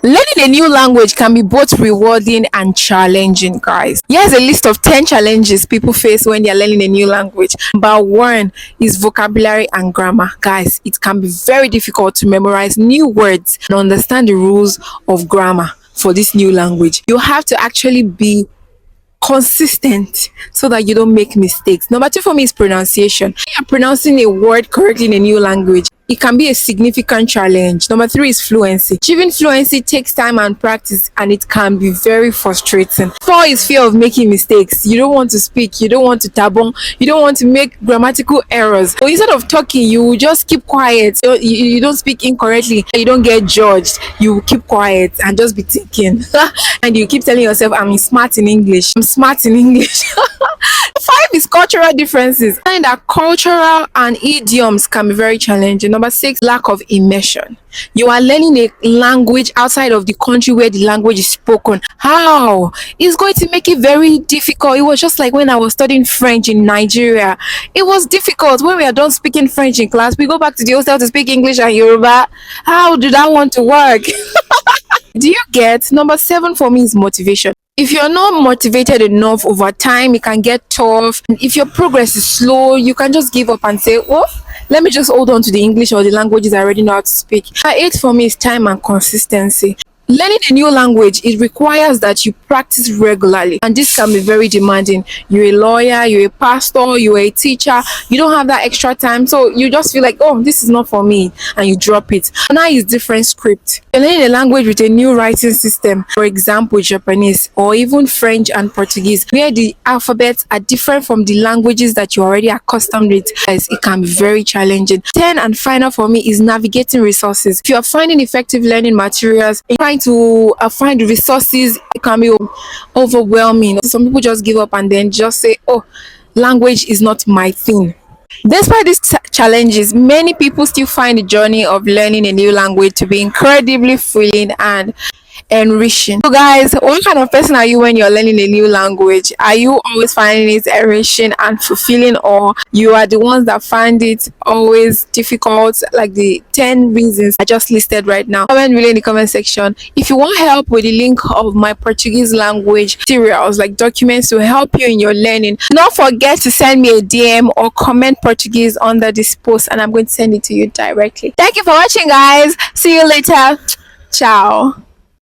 Learning a new language can be both rewarding and challenging, guys. Here's a list of 10 challenges people face when they're learning a new language. Number one is vocabulary and grammar. Guys, it can be very difficult to memorize new words and understand the rules of grammar for this new language. You have to actually be consistent so that you don't make mistakes. Number two for me is pronunciation. When you're pronouncing a word correctly in a new language, it can be a significant challenge. Number three is fluency. Achieving fluency takes time and practice, and it can be very frustrating. Four is fear of making mistakes. You don't want to speak, you don't want to tabon, you don't want to make grammatical errors. So instead of talking, you just keep quiet. So you don't speak incorrectly, you don't get judged. You keep quiet and just be thinking. And you keep telling yourself, I'm smart in English. I'm smart in English. Five is cultural differences. And that cultural and idioms can be very challenging. Number six, lack of immersion. You are learning a language outside of the country where the language is spoken. How? It's going to make it very difficult. It was just like when I was studying French in Nigeria. It was difficult. When we are done speaking French in class, we go back to the hostel to speak English and Yoruba. How did that want to work? Do you get? Number seven for me is motivation. If you're not motivated enough over time, it can get tough. And if your progress is slow, you can just give up and say, oh, let me just hold on to the English or the languages I already know how to speak. Number eight for me is time and consistency. Learning a new language, it requires that you practice regularly, and this can be very demanding. You're a lawyer, you're a pastor, you're a teacher, you don't have that extra time, so you just feel like, oh, this is not for me, and you drop it. Now is different script. You're learning a language with a new writing system, for example Japanese or even French and Portuguese, where the alphabets are different from the languages that you're already accustomed with. It can be very challenging. 10 and final for me is navigating resources. If you're finding effective learning materials, trying to find resources, it can be overwhelming. Some people just give up and then just say, oh, language is not my thing. Despite these challenges, many people still find the journey of learning a new language to be incredibly fulfilling and enriching. So guys, what kind of person are you when you're learning a new language? Are you always finding it enriching and fulfilling, or you are the ones that find it always difficult, like the 10 reasons I just listed right now? Comment below in the comment section. If you want help with the link of my Portuguese language materials, like documents to help you in your learning, do not forget to send me a DM or comment Portuguese under this post, and I'm going to send it to you directly. Thank you for watching, guys. See you later. Ciao.